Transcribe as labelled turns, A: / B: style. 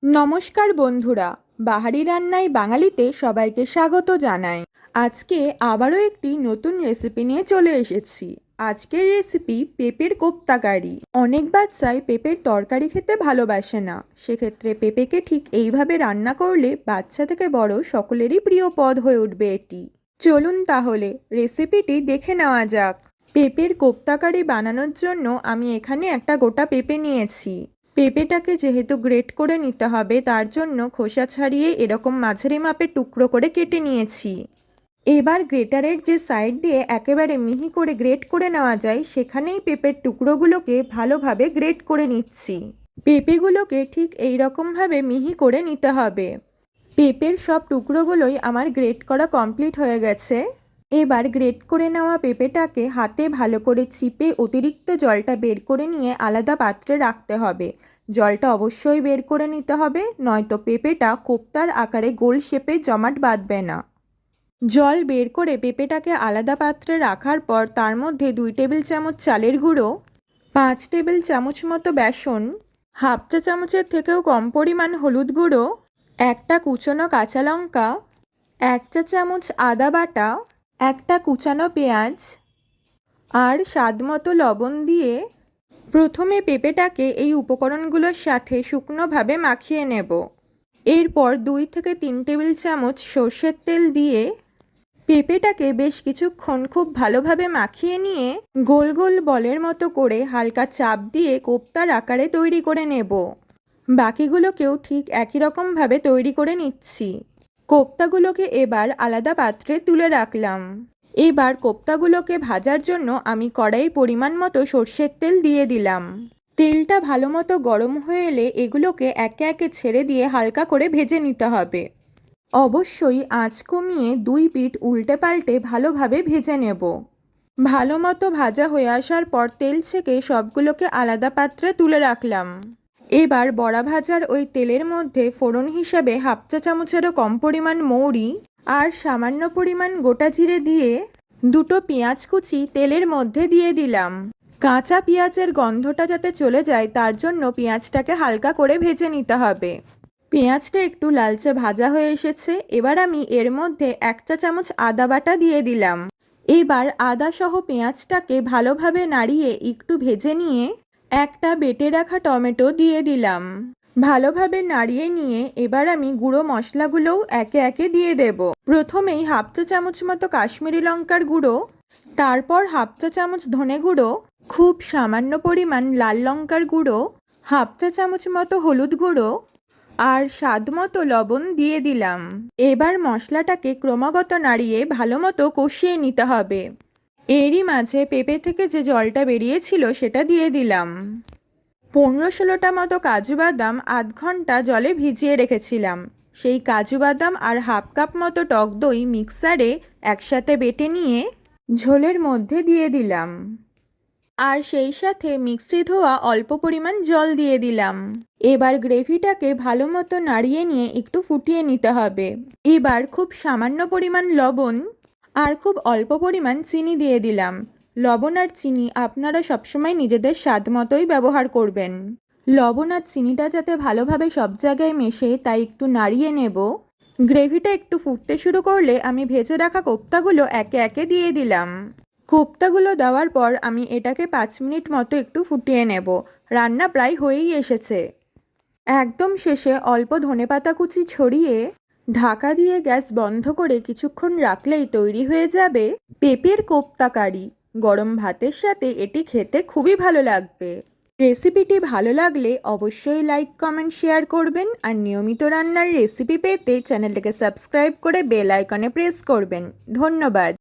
A: নমস্কার বন্ধুরা, বাহারি রান্নায় বাঙালিতে সবাইকে স্বাগত জানাই। আজকে আবারও একটি নতুন রেসিপি নিয়ে চলে এসেছি। আজকের রেসিপি পেঁপের কোপ্তা কারি। অনেক বাচ্চাই পেঁপের তরকারি খেতে ভালোবাসে না, সেক্ষেত্রে পেঁপেকে ঠিক এইভাবে রান্না করলে বাচ্চা থেকে বড় সকলেরই প্রিয় পদ হয়ে উঠবে এটি। চলুন তাহলে রেসিপিটি দেখে নেওয়া যাক। পেঁপের কোপ্তা কারি বানানোর জন্য আমি এখানে একটা গোটা পেঁপে নিয়েছি। পেঁপেটাকে যেহেতু গ্রেট করে নিতে হবে, তার জন্য খোসা ছাড়িয়ে এরকম মাঝারি মাপের টুকরো করে কেটে নিয়েছি। এবার গ্রেটারের যে সাইড দিয়ে একেবারে মিহি করে গ্রেট করে নেওয়া যায়, সেখানেই পেঁপের টুকরোগুলোকে ভালোভাবে গ্রেট করে নিচ্ছি। পেঁপেগুলোকে ঠিক এই রকমভাবে মিহি করে নিতে হবে। পেঁপের সব টুকরোগুলোই আমার গ্রেট করা কমপ্লিট হয়ে গেছে। এবার গ্রেট করে নেওয়া পেঁপেটাকে হাতে ভালো করে চিপে অতিরিক্ত জলটা বের করে নিয়ে আলাদা পাত্রে রাখতে হবে। জলটা অবশ্যই বের করে নিতে হবে, নয়তো পেঁপেটা কোপ্তার আকারে গোল শেপে জমাট বাঁধবে না। জল বের করে পেঁপেটাকে আলাদা পাত্রে রাখার পর তার মধ্যে 2 টেবিল চামচ চালের গুঁড়ো, 5 টেবিল চামচ মতো বেসন, হাফ চা চামচের থেকেও কম পরিমাণ হলুদ গুঁড়ো, একটা কুচনো কাঁচা লঙ্কা, 1 চা চামচ আদা বাটা, একটা কুচানো পেঁয়াজ আর স্বাদমতো লবণ দিয়ে প্রথমে পেঁপেটাকে এই উপকরণগুলোর সাথে শুকনোভাবে মাখিয়ে নেব। এরপর 2 থেকে 3 টেবিল চামচ সর্ষের তেল দিয়ে পেঁপেটাকে বেশ কিছুক্ষণ খুব ভালোভাবে মাখিয়ে নিয়ে গোল গোল বলের মতো করে হালকা চাপ দিয়ে কোপ্তার আকারে তৈরি করে নেব। বাকিগুলোকেও ঠিক একই রকমভাবে তৈরি করে নিচ্ছি। কোপ্তাগুলোকে এবার আলাদা পাত্রে তুলে রাখলাম। এবার কোপ্তাগুলোকে ভাজার জন্য আমি কড়াই পরিমাণ মতো সর্ষের তেল দিয়ে দিলাম। তেলটা ভালো মতো গরম হয়ে এলে এগুলোকে একে একে ছেড়ে দিয়ে হালকা করে ভেজে নিতে হবে। অবশ্যই আঁচ কমিয়ে 2 পিঠ উল্টে পাল্টে ভালোভাবে ভেজে নেব। ভালো মতো ভাজা হয়ে আসার পর তেল ছেঁকে সবগুলোকে আলাদা পাত্রে তুলে রাখলাম। এবার বড়া ভাজার ওই তেলের মধ্যে ফোড়ন হিসেবে হাফ চা চামচেরও কম পরিমাণ মৌরি আর সামান্য পরিমাণ গোটা জিরে দিয়ে 2টো পেঁয়াজ কুচি তেলের মধ্যে দিয়ে দিলাম। কাঁচা পেঁয়াজের গন্ধটা যাতে চলে যায়, তার জন্য পেঁয়াজটাকে হালকা করে ভেজে নিতে হবে। পেঁয়াজটা একটু লালচে ভাজা হয়ে এসেছে। এবার আমি এর মধ্যে 1 চা চামচ আদা বাটা দিয়ে দিলাম। এবার আদা সহ পেঁয়াজটাকে ভালোভাবে নাড়িয়ে একটু ভেজে নিয়ে একটা বেটে রাখা টমেটো দিয়ে দিলাম। ভালোভাবে নাড়িয়ে নিয়ে এবার আমি গুঁড়ো মশলাগুলোও একে একে দিয়ে দেব। প্রথমেই হাফ চা চামচ মতো কাশ্মীরি লঙ্কার গুঁড়ো, তারপর হাফ চা চামচ ধনে গুঁড়ো, খুব সামান্য পরিমাণ লাল লঙ্কার গুঁড়ো, হাফ চা চামচ মতো হলুদ গুঁড়ো আর স্বাদ মতো লবণ দিয়ে দিলাম। এবার মশলাটাকে ক্রমাগত নাড়িয়ে ভালো মতো কষিয়ে নিতে হবে। এরই মাঝে পেঁপে থেকে যে জলটা বেরিয়েছিল সেটা দিয়ে দিলাম। 15-16টা মতো কাজু বাদাম আধ ঘন্টা জলে ভিজিয়ে রেখেছিলাম। সেই কাজু বাদাম আর হাফ কাপ মতো টক দই মিক্সারে একসাথে বেটে নিয়ে ঝোলের মধ্যে দিয়ে দিলাম। আর সেই সাথে মিক্সি ধোয়া অল্প পরিমাণ জল দিয়ে দিলাম। এবার গ্রেভিটাকে ভালো মতো নাড়িয়ে নিয়ে একটু ফুটিয়ে নিতে হবে। এবার খুব সামান্য পরিমাণ লবণ আর খুব অল্প পরিমাণ চিনি দিয়ে দিলাম। লবণ আর চিনি আপনারা সবসময় নিজেদের স্বাদ মতোই ব্যবহার করবেন। লবণ আর চিনিটা যাতে ভালোভাবে সব জায়গায় মেশে, তাই একটু নাড়িয়ে নেব। গ্রেভিটা একটু ফুটতে শুরু করলে আমি ভেজে রাখা কোপ্তাগুলো একে একে দিয়ে দিলাম। কোপ্তাগুলো দেওয়ার পর আমি এটাকে 5 মিনিট মতো একটু ফুটিয়ে নেব। রান্না প্রায় হয়েই এসেছে। একদম শেষে অল্প ধনেপাতা কুচি ছড়িয়ে ঢাকা দিয়ে গ্যাস বন্ধ করে কিছুক্ষণ রাখলেই তৈরি হয়ে যাবে পেঁপের কোপ্তা কারি। গরম ভাতের সাথে এটি খেতে খুবই ভালো লাগবে। রেসিপিটি ভালো লাগলে অবশ্যই লাইক, কমেন্ট, শেয়ার করবেন আর নিয়মিত রান্নার রেসিপি পেতে চ্যানেলটাকে সাবস্ক্রাইব করে বেল আইকনে প্রেস করবেন। ধন্যবাদ।